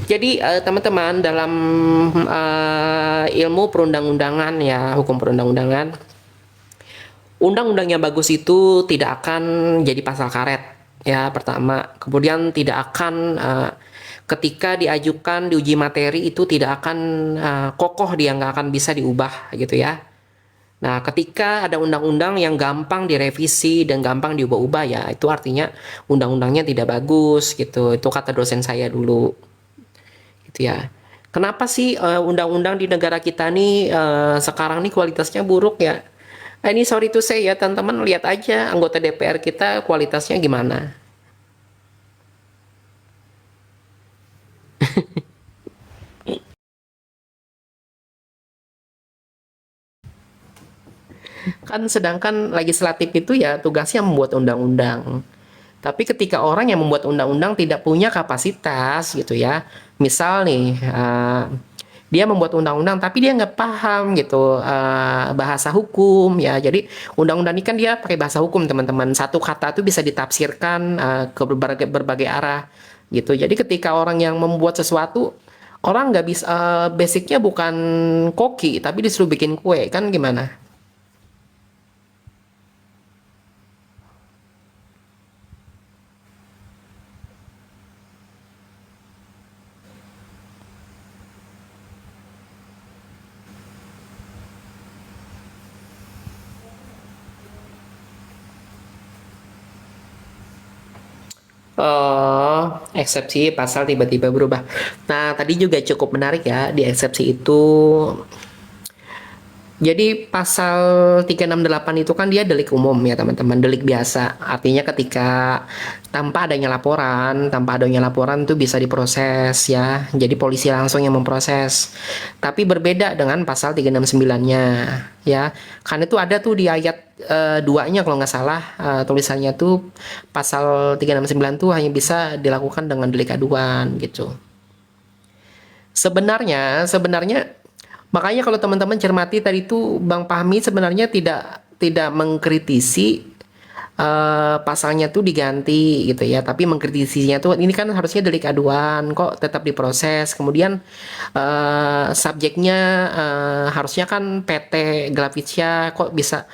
Jadi teman-teman dalam ilmu perundang-undangan ya, hukum perundang-undangan, undang-undang yang bagus itu tidak akan jadi pasal karet ya pertama. Kemudian tidak akan ketika diajukan di uji materi itu tidak akan kokoh, dia nggak akan bisa diubah gitu ya. Nah, ketika ada undang-undang yang gampang direvisi dan gampang diubah-ubah ya, itu artinya undang-undangnya tidak bagus gitu. Itu kata dosen saya dulu gitu ya. Kenapa sih undang-undang di negara kita nih sekarang nih kualitasnya buruk ya? Ini sorry to say ya teman-teman, lihat aja anggota DPR kita kualitasnya gimana. Kan sedangkan legislatif itu ya tugasnya membuat undang-undang. Tapi ketika orang yang membuat undang-undang tidak punya kapasitas gitu ya, misal nih dia membuat undang-undang tapi dia nggak paham gitu bahasa hukum ya. Jadi undang-undang ini kan dia pakai bahasa hukum teman-teman. Satu kata itu bisa ditafsirkan ke berbagai arah gitu. Jadi ketika orang yang membuat sesuatu, orang nggak bisa basicnya bukan koki tapi disuruh bikin kue kan gimana? Oh, eksepsi pasal tiba-tiba berubah. Nah, tadi juga cukup menarik ya di eksepsi itu. Jadi pasal 368 itu kan dia delik umum ya teman-teman, delik biasa. Artinya ketika tanpa adanya laporan itu bisa diproses ya. Jadi polisi langsung yang memproses. Tapi berbeda dengan pasal 369-nya ya. Karena itu ada tuh di ayat 2-nya kalau nggak salah tulisannya tuh pasal 369 tuh hanya bisa dilakukan dengan delik aduan gitu. Sebenarnya makanya kalau teman-teman cermati tadi itu Bang Fahmi sebenarnya tidak tidak mengkritisi pasalnya tuh diganti gitu ya, tapi mengkritisinya tuh ini kan harusnya delik aduan kok tetap diproses. Kemudian subjeknya harusnya kan PT Grafitia kok bisa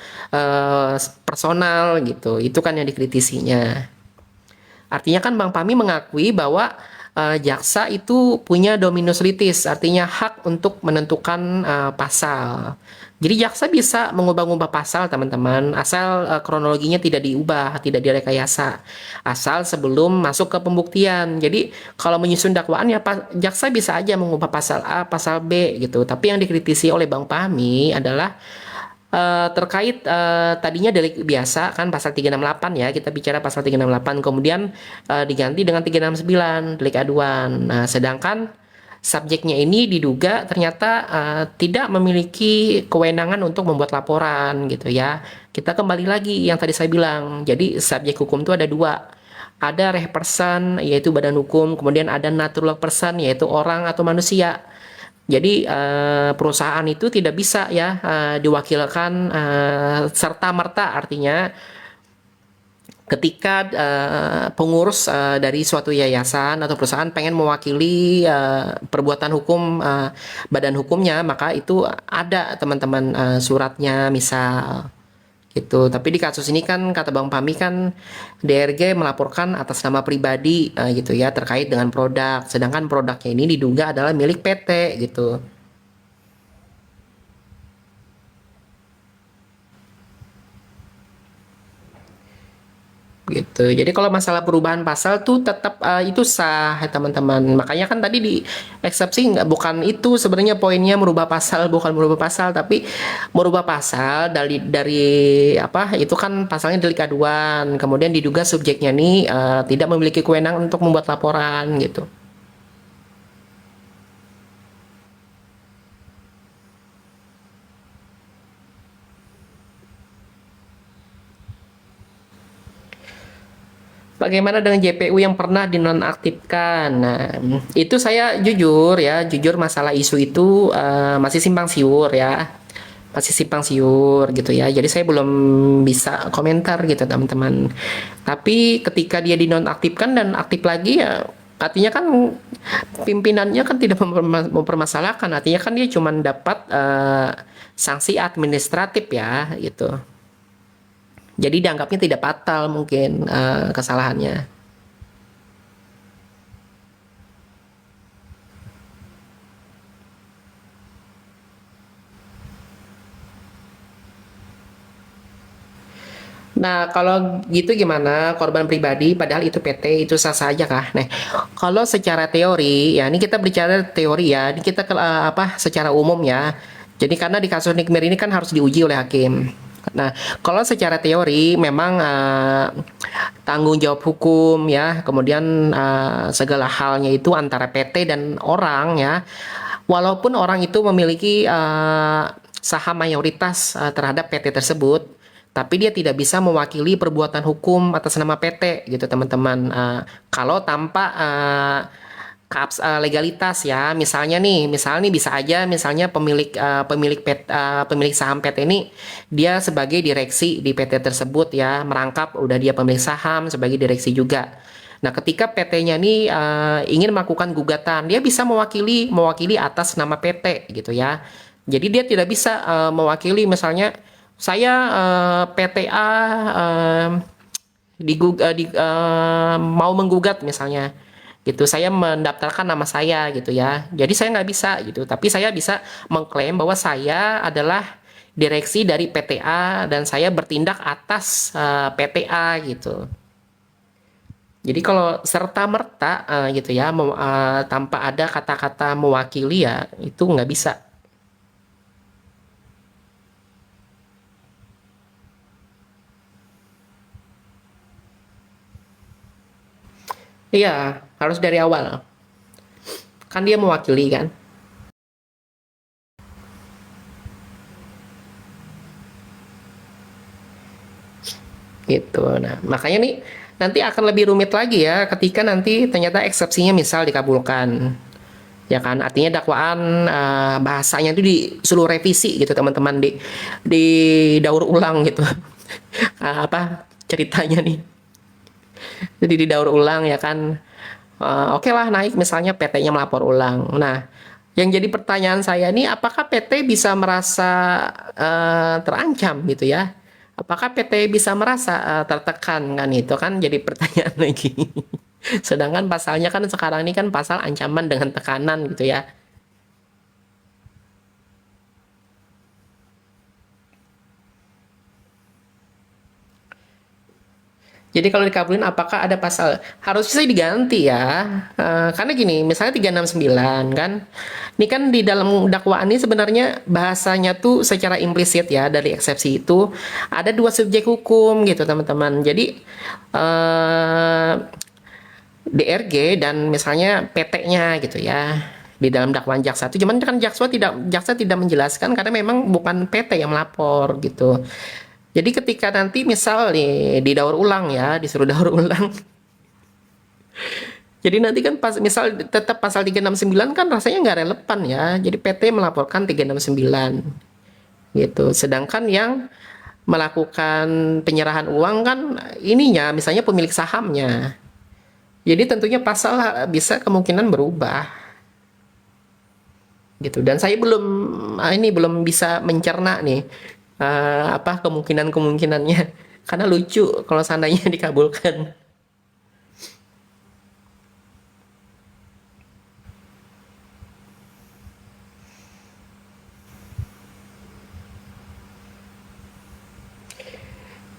personal gitu. Itu kan yang dikritisinya. Artinya kan Bang Pami mengakui bahwa jaksa itu punya dominus litis, artinya hak untuk menentukan pasal. Jadi jaksa bisa mengubah-ubah pasal, teman-teman, asal kronologinya tidak diubah, tidak direkayasa, asal sebelum masuk ke pembuktian. Jadi kalau menyusun dakwaan ya jaksa bisa aja mengubah pasal A, pasal B gitu. Tapi yang dikritisi oleh Bang Pami adalah terkait tadinya delik biasa kan pasal 368 ya, kita bicara pasal 368 kemudian diganti dengan 369 delik aduan. Nah, sedangkan subjeknya ini diduga ternyata tidak memiliki kewenangan untuk membuat laporan gitu ya. Kita kembali lagi yang tadi saya bilang. Jadi subjek hukum itu ada dua. Ada reh person yaitu badan hukum, kemudian ada natural person yaitu orang atau manusia. Jadi perusahaan itu tidak bisa ya diwakilkan serta-merta, artinya ketika pengurus dari suatu yayasan atau perusahaan pengen mewakili perbuatan hukum badan hukumnya, maka itu ada teman-teman suratnya misal gitu. Tapi di kasus ini kan kata Bang Pami kan DRG melaporkan atas nama pribadi gitu ya terkait dengan produk, sedangkan produknya ini diduga adalah milik PT gitu. Gitu. Jadi kalau masalah perubahan pasal tuh tetap itu sah ya, teman-teman. Makanya kan tadi di eksepsi nggak, bukan itu sebenarnya poinnya merubah pasal, bukan merubah pasal tapi merubah pasal dari apa itu kan pasalnya delik aduan. Kemudian diduga subjeknya nih tidak memiliki kewenangan untuk membuat laporan gitu. Bagaimana dengan JPU yang pernah dinonaktifkan? Nah, itu saya jujur ya, jujur masalah isu itu masih simpang siur ya, masih simpang siur gitu ya. Jadi saya belum bisa komentar gitu teman-teman. Tapi ketika dia dinonaktifkan dan aktif lagi ya, Artinya kan pimpinannya kan tidak mempermasalahkan, artinya kan dia cuma dapat sanksi administratif ya gitu. Jadi dianggapnya tidak fatal mungkin kesalahannya. Nah, kalau gitu gimana korban pribadi padahal itu PT itu sah saja kah? Nah, kalau secara teori ya ini kita bicara teori ya, ini kita apa secara umum ya. Jadi karena di kasus Nikmir ini kan harus diuji oleh hakim. Nah, kalau secara teori memang tanggung jawab hukum ya, kemudian segala halnya itu antara PT dan orang ya. Walaupun orang itu memiliki saham mayoritas terhadap PT tersebut, tapi dia tidak bisa mewakili perbuatan hukum atas nama PT gitu teman-teman. Kalau tanpa legalitas ya, misalnya nih bisa aja misalnya pemilik saham PT ini dia sebagai direksi di PT tersebut ya, merangkap udah dia pemilik saham sebagai direksi juga. Nah, ketika PT-nya ini ingin melakukan gugatan, dia bisa mewakili atas nama PT gitu ya. Jadi dia tidak bisa mewakili misalnya saya PTA mau menggugat misalnya gitu, saya mendaftarkan nama saya gitu ya, jadi saya nggak bisa gitu, tapi saya bisa mengklaim bahwa saya adalah direksi dari PTA dan saya bertindak atas PTA gitu. Jadi kalau serta merta gitu ya tanpa ada kata-kata mewakili ya itu nggak bisa. Iya, harus dari awal. Kan dia mewakili kan. Gitu. Nah, makanya nih nanti akan lebih rumit lagi ya ketika nanti ternyata eksepsinya misal dikabulkan. Ya kan, artinya dakwaan bahasanya itu disuruh revisi gitu teman-teman, di daur ulang gitu. Apa ceritanya nih. Jadi didaur ulang ya kan. Oke lah naik misalnya PT-nya melapor ulang. Nah, yang jadi pertanyaan saya nih, apakah PT bisa merasa terancam gitu ya? Apakah PT bisa merasa tertekan kan, itu kan jadi pertanyaan lagi. Sedangkan pasalnya kan sekarang ini kan pasal ancaman dengan tekanan gitu ya. Jadi kalau dikabulin apakah ada pasal harusnya sih diganti ya. Karena gini, misalnya 369 kan. Ini kan di dalam dakwaan ini sebenarnya bahasanya tuh secara implisit ya dari eksepsi itu ada dua subjek hukum gitu teman-teman. Jadi DRG dan misalnya PT-nya gitu ya di dalam dakwaan jaksa itu, cuman kan jaksa tidak menjelaskan karena memang bukan PT yang melapor gitu. Jadi ketika nanti misal nih didaur ulang ya, disuruh daur ulang. Jadi nanti kan pas misal tetap pasal 369 kan rasanya nggak relevan ya. Jadi PT melaporkan 369 gitu. Sedangkan yang melakukan penyerahan uang kan ininya misalnya pemilik sahamnya. Jadi tentunya pasal bisa kemungkinan berubah gitu. Dan saya belum bisa mencerna nih apa kemungkinan-kemungkinannya. Karena lucu kalau seandainya dikabulkan.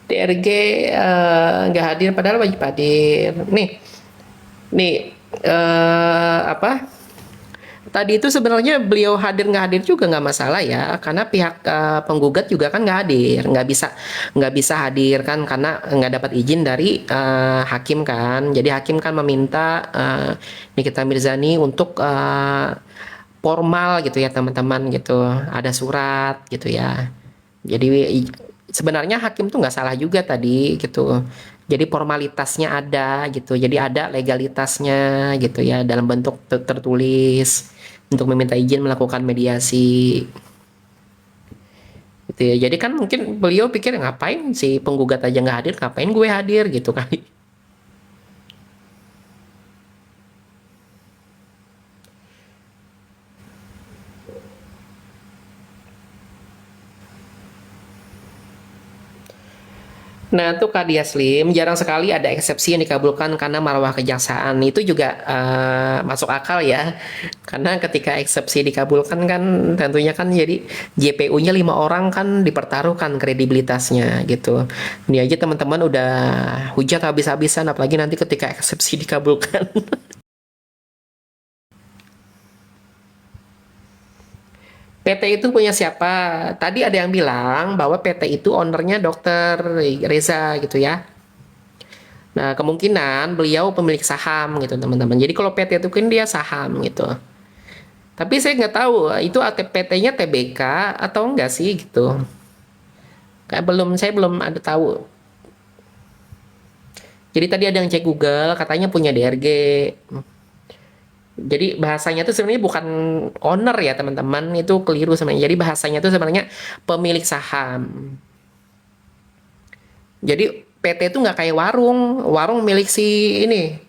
DRG nggak hadir padahal wajib hadir. Nih apa? Tadi itu sebenarnya beliau hadir nggak hadir juga nggak masalah ya, karena pihak penggugat juga kan nggak hadir, nggak bisa hadir kan karena nggak dapat izin dari hakim kan. Jadi hakim kan meminta Nikita Mirzani untuk formal gitu ya teman-teman gitu, ada surat gitu ya. Jadi sebenarnya hakim tuh nggak salah juga tadi gitu. Jadi formalitasnya ada gitu. Jadi ada legalitasnya gitu ya dalam bentuk tertulis untuk meminta izin melakukan mediasi. Gitu ya. Jadi kan mungkin beliau pikir ngapain si penggugat aja nggak hadir, ngapain gue hadir gitu kali. Nah, tuh Kak Dia Slim, jarang sekali ada eksepsi yang dikabulkan karena marwah kejaksaan. Itu juga masuk akal ya. Karena ketika eksepsi dikabulkan kan tentunya kan jadi JPU-nya 5 orang kan dipertaruhkan kredibilitasnya gitu. Ini aja teman-teman udah hujat habis-habisan apalagi nanti ketika eksepsi dikabulkan. PT itu punya siapa? Tadi ada yang bilang bahwa PT itu ownernya Dokter Reza gitu ya. Nah, kemungkinan beliau pemilik saham gitu, teman-teman. Jadi kalau PT itu kan dia saham gitu. Tapi saya nggak tahu itu PT-nya TBK atau enggak sih gitu. Kayak saya belum ada tahu. Jadi tadi ada yang cek Google, katanya punya DRG. Jadi bahasanya itu sebenarnya bukan owner ya teman-teman, itu keliru sebenarnya. Jadi bahasanya itu sebenarnya pemilik saham. Jadi PT itu nggak kayak warung, warung milik si ini,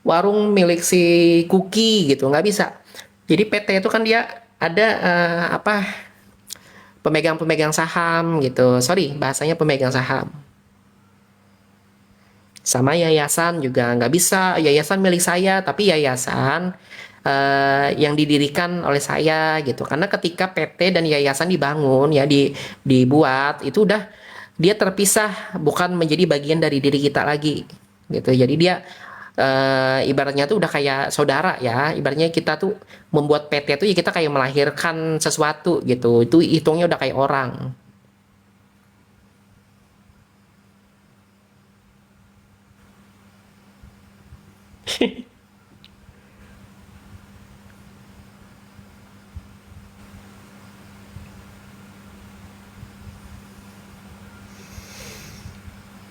warung milik si Kuki gitu, nggak bisa. Jadi PT itu kan dia ada apa, pemegang-pemegang saham gitu. Sorry, bahasanya pemegang saham. Sama yayasan juga nggak bisa. Yayasan milik saya, tapi yayasan yang didirikan oleh saya gitu. Karena ketika PT dan yayasan dibangun ya dibuat itu udah dia terpisah, bukan menjadi bagian dari diri kita lagi gitu. Jadi dia ibaratnya tuh udah kayak saudara ya. Ibaratnya kita tuh membuat PT tuh ya kita kayak melahirkan sesuatu gitu. Itu hitungnya udah kayak orang.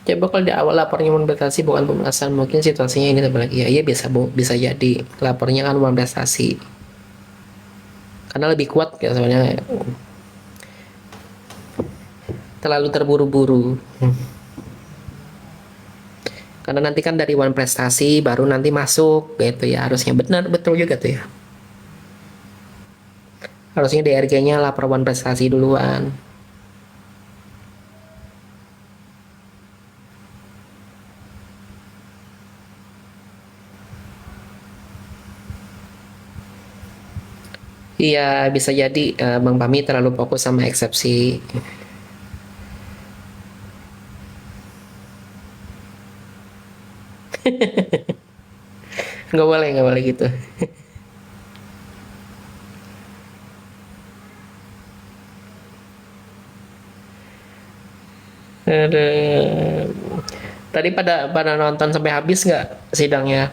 Coba kalau di awal lapornya prestasi bukan pemerasan, mungkin situasinya ini terbalik. Ya, iya bisa bisa jadi lapornya kan prestasi. Karena lebih kuat ya sebenarnya, terlalu terburu-buru. Karena nanti kan dari one prestasi baru nanti masuk gitu ya, harusnya benar betul juga tuh ya. Harusnya DRG-nya lapor one prestasi duluan. Iya, bisa jadi Bang Pami terlalu fokus sama eksepsi. Nggak boleh gitu. Aduh. Tadi pada pada nonton sampai habis nggak sidangnya?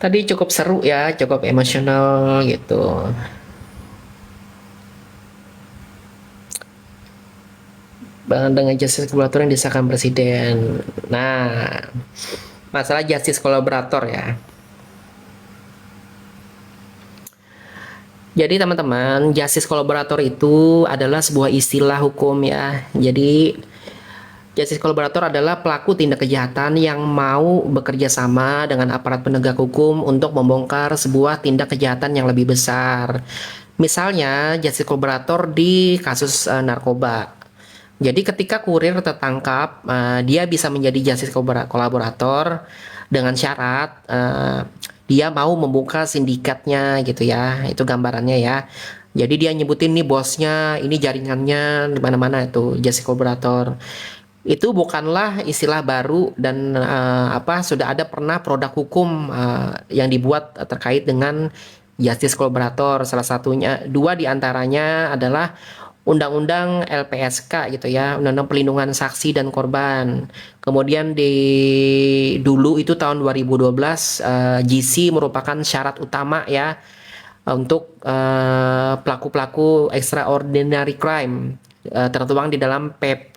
Tadi cukup seru ya, cukup emosional gitu. Dengan justice kolaborator yang disahkan presiden. Nah, masalah justice kolaborator ya. Jadi teman-teman, justice kolaborator itu adalah sebuah istilah hukum ya. Jadi justice kolaborator adalah pelaku tindak kejahatan yang mau bekerja sama dengan aparat penegak hukum untuk membongkar sebuah tindak kejahatan yang lebih besar. Misalnya, justice kolaborator di kasus narkoba. Jadi ketika kurir tertangkap, dia bisa menjadi justice kolaborator dengan syarat dia mau membuka sindikatnya gitu ya. Itu gambarannya ya. Jadi dia nyebutin nih bosnya, ini jaringannya di mana-mana itu justice kolaborator. Itu bukanlah istilah baru dan apa sudah ada pernah produk hukum yang dibuat terkait dengan justice kolaborator. Salah satunya dua diantaranya adalah Undang-Undang LPSK gitu ya, Undang-Undang Pelindungan Saksi dan Korban. Kemudian di dulu itu tahun 2012 GC merupakan syarat utama ya untuk pelaku-pelaku extraordinary crime tertuang di dalam PP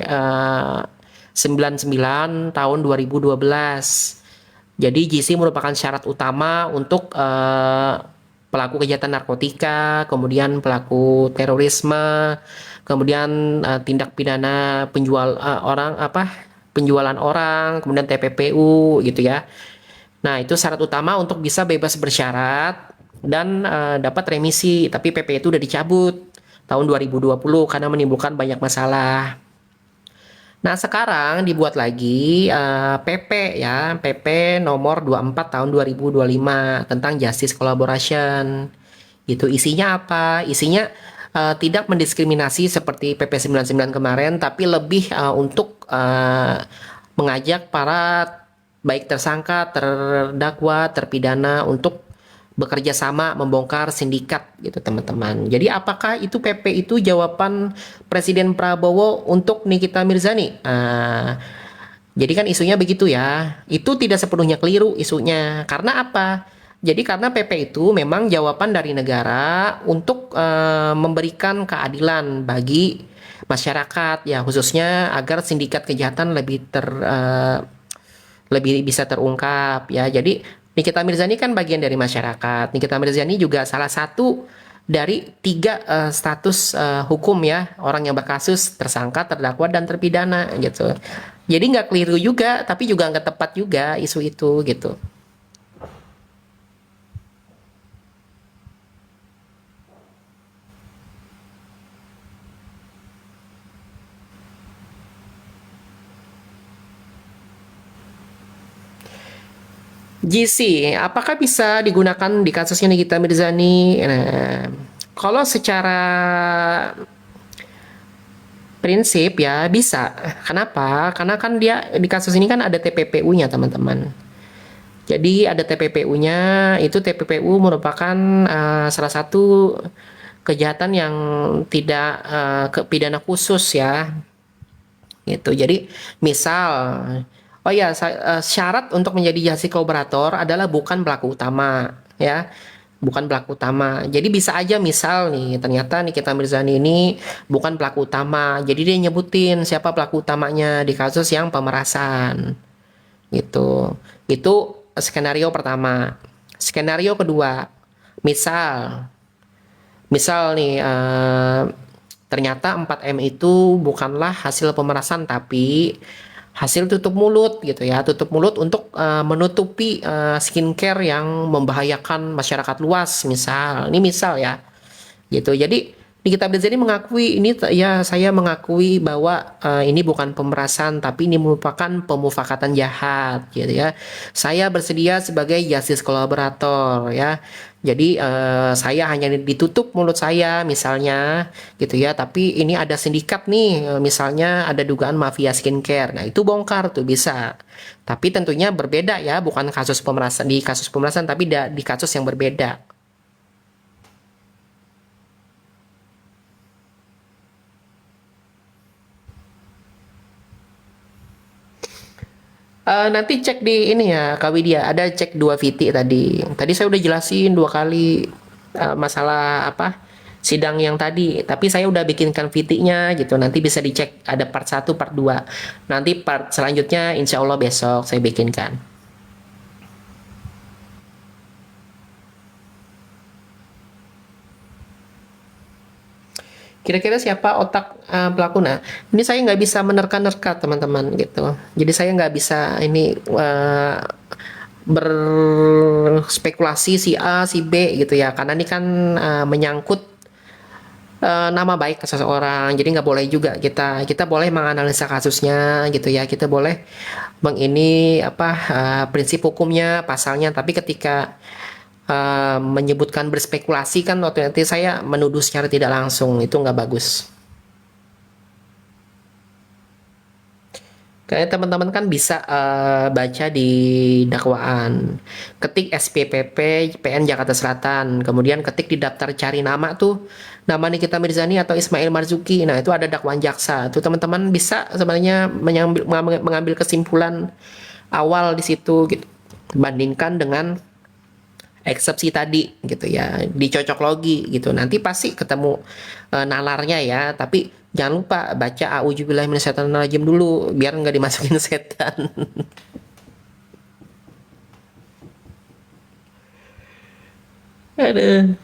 99 tahun 2012. Jadi GC merupakan syarat utama untuk pelaku kejahatan narkotika, kemudian pelaku terorisme, kemudian tindak pidana penjual orang apa penjualan orang, kemudian TPPU gitu ya. Nah, itu syarat utama untuk bisa bebas bersyarat dan dapat remisi, tapi PP itu udah dicabut tahun 2020 karena menimbulkan banyak masalah. Nah, sekarang dibuat lagi PP ya, PP nomor 24 tahun 2025 tentang Justice Collaboration. Itu isinya apa? Isinya tidak mendiskriminasi seperti PP 99 kemarin, tapi lebih untuk mengajak para baik tersangka, terdakwa, terpidana untuk bekerja sama membongkar sindikat gitu teman-teman. Jadi apakah itu PP itu jawaban Presiden Prabowo untuk Nikita Mirzani? Jadi kan isunya begitu ya. Itu tidak sepenuhnya keliru isunya. Karena apa? Jadi karena PP itu memang jawaban dari negara untuk memberikan keadilan bagi masyarakat ya, khususnya agar sindikat kejahatan lebih bisa terungkap ya. Jadi Nikita Mirzani kan bagian dari masyarakat. Nikita Mirzani juga salah satu dari tiga status hukum ya, orang yang berkasus, tersangka, terdakwa, dan terpidana gitu. Jadi nggak keliru juga, tapi juga nggak tepat juga isu itu gitu. GC, apakah bisa digunakan di kasusnya Nikita Mirzani? Nah, kalau secara prinsip ya bisa. Kenapa? Karena kan dia di kasus ini kan ada TPPU-nya teman-teman. Jadi ada TPPU-nya, itu TPPU merupakan salah satu kejahatan yang tidak pidana khusus ya. Gitu. Jadi misal, oh ya syarat untuk menjadi justice collaborator adalah bukan pelaku utama ya. Bukan pelaku utama. Jadi bisa aja misal nih, ternyata Nikita Mirzani ini bukan pelaku utama. Jadi dia nyebutin siapa pelaku utamanya di kasus yang pemerasan. Gitu. Itu skenario pertama. Skenario kedua, misal misal nih ternyata 4M itu bukanlah hasil pemerasan tapi hasil tutup mulut gitu ya, tutup mulut untuk menutupi skincare yang membahayakan masyarakat luas, misal ini misal ya gitu. Jadi Nikita Mirzani mengakui ini ya, saya mengakui bahwa ini bukan pemerasan tapi ini merupakan pemufakatan jahat gitu ya. Saya bersedia sebagai justice collaborator ya. Jadi saya hanya ditutup mulut saya misalnya gitu ya, tapi ini ada sindikat nih, misalnya ada dugaan mafia skincare. Nah, itu bongkar tuh bisa. Tapi tentunya berbeda ya, bukan kasus pemerasan di kasus pemerasan tapi di kasus yang berbeda. Nanti cek di ini ya, Kak Widya, ada cek dua VT tadi. Tadi saya udah jelasin dua kali masalah apa sidang yang tadi. Tapi saya udah bikinkan VT-nya gitu. Nanti bisa dicek ada part satu, part 2. Nanti part selanjutnya insya Allah besok saya bikinkan. Kira-kira siapa otak pelaku? Nah, ini saya nggak bisa menerka-nerka teman-teman gitu. Jadi saya nggak bisa ini berspekulasi si A, si B gitu ya. Karena ini kan menyangkut nama baik seseorang. Jadi nggak boleh juga kita boleh menganalisa kasusnya gitu ya. Kita boleh mengini apa prinsip hukumnya, pasalnya. Tapi ketika menyebutkan berspekulasi kan otomatis saya menuduh secara tidak langsung, itu nggak bagus. Kayaknya teman-teman kan bisa baca di dakwaan, ketik SPPP PN Jakarta Selatan, kemudian ketik di daftar cari nama tuh nama Nikita Mirzani atau Ismail Marzuki. Nah, itu ada dakwaan jaksa. Tuh teman-teman bisa sebenarnya mengambil kesimpulan awal di situ gitu. Bandingkan dengan eksepsi tadi gitu ya, dicocok logi gitu, nanti pasti ketemu nalarnya ya. Tapi jangan lupa baca a'udzubillahi minasyaitonirrajim dulu biar nggak dimasukin setan. Aduh,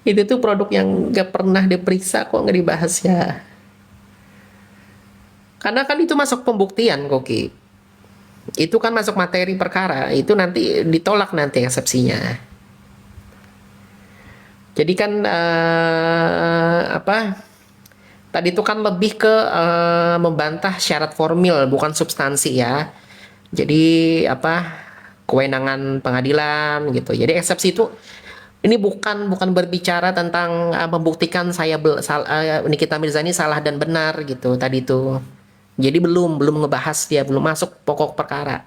itu tuh produk yang nggak pernah diperiksa kok nggak dibahas ya. Karena kan itu masuk pembuktian, Koki. Itu kan masuk materi perkara, itu nanti ditolak nanti eksepsinya. Jadi kan apa? Tadi itu kan lebih ke membantah syarat formil, bukan substansi ya. Jadi apa? Kewenangan pengadilan gitu. Jadi eksepsi itu ini bukan berbicara tentang membuktikan Nikita Mirzani salah dan benar gitu tadi itu. Jadi belum ngebahas, dia belum masuk pokok perkara.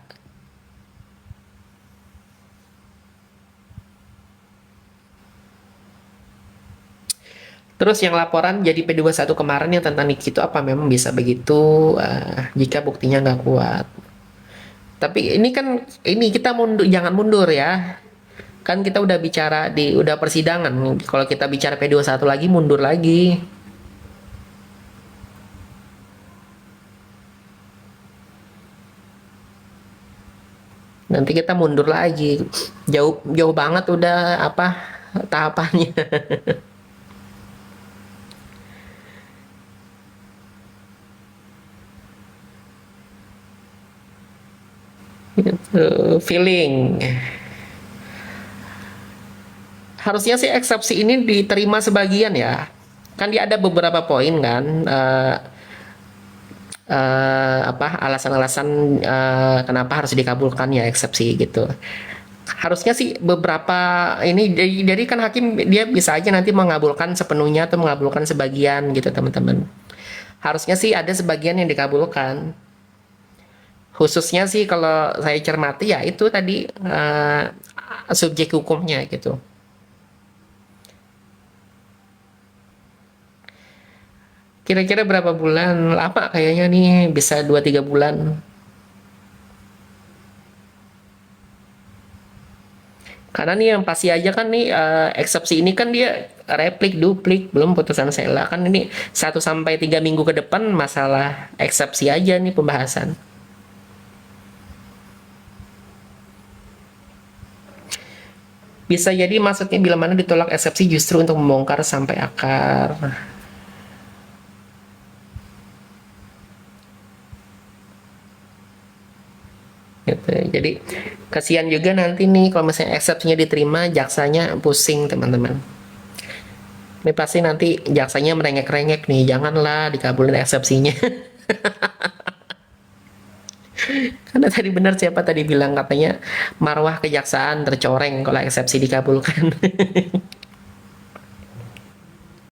Terus yang laporan jadi P21 kemarin yang tentang Niki itu apa memang bisa begitu jika buktinya nggak kuat. Tapi ini kan ini kita mundur, jangan mundur ya. Kan kita udah bicara udah persidangan. Kalau kita bicara P21 lagi mundur lagi. Nanti kita mundur lagi. Jauh jauh banget udah apa tahapannya. Gitu, feeling. Harusnya sih eksepsi ini diterima sebagian ya. Kan dia ada beberapa poin kan. Apa alasan-alasan kenapa harus dikabulkan ya eksepsi gitu. Harusnya sih beberapa ini jadi kan hakim dia bisa aja nanti mengabulkan sepenuhnya atau mengabulkan sebagian gitu teman-teman. Harusnya sih ada sebagian yang dikabulkan. Khususnya sih kalau saya cermati ya itu tadi subjek hukumnya gitu. Kira-kira berapa bulan? Lama kayaknya nih, bisa 2-3 bulan. Karena nih yang pasti aja kan nih eksepsi ini kan dia replik, duplik, belum putusan sela. Kan ini 1 sampai 3 minggu ke depan masalah eksepsi aja nih pembahasan. Bisa jadi maksudnya bila mana ditolak eksepsi justru untuk membongkar sampai akar. Gitu. Jadi kasihan juga nanti nih kalau misalnya eksepsinya diterima, jaksanya pusing teman-teman. Ini pasti nanti jaksanya merengek-rengek nih, janganlah dikabulin eksepsinya. Karena tadi benar siapa tadi bilang katanya marwah kejaksaan tercoreng kalau eksepsi dikabulkan.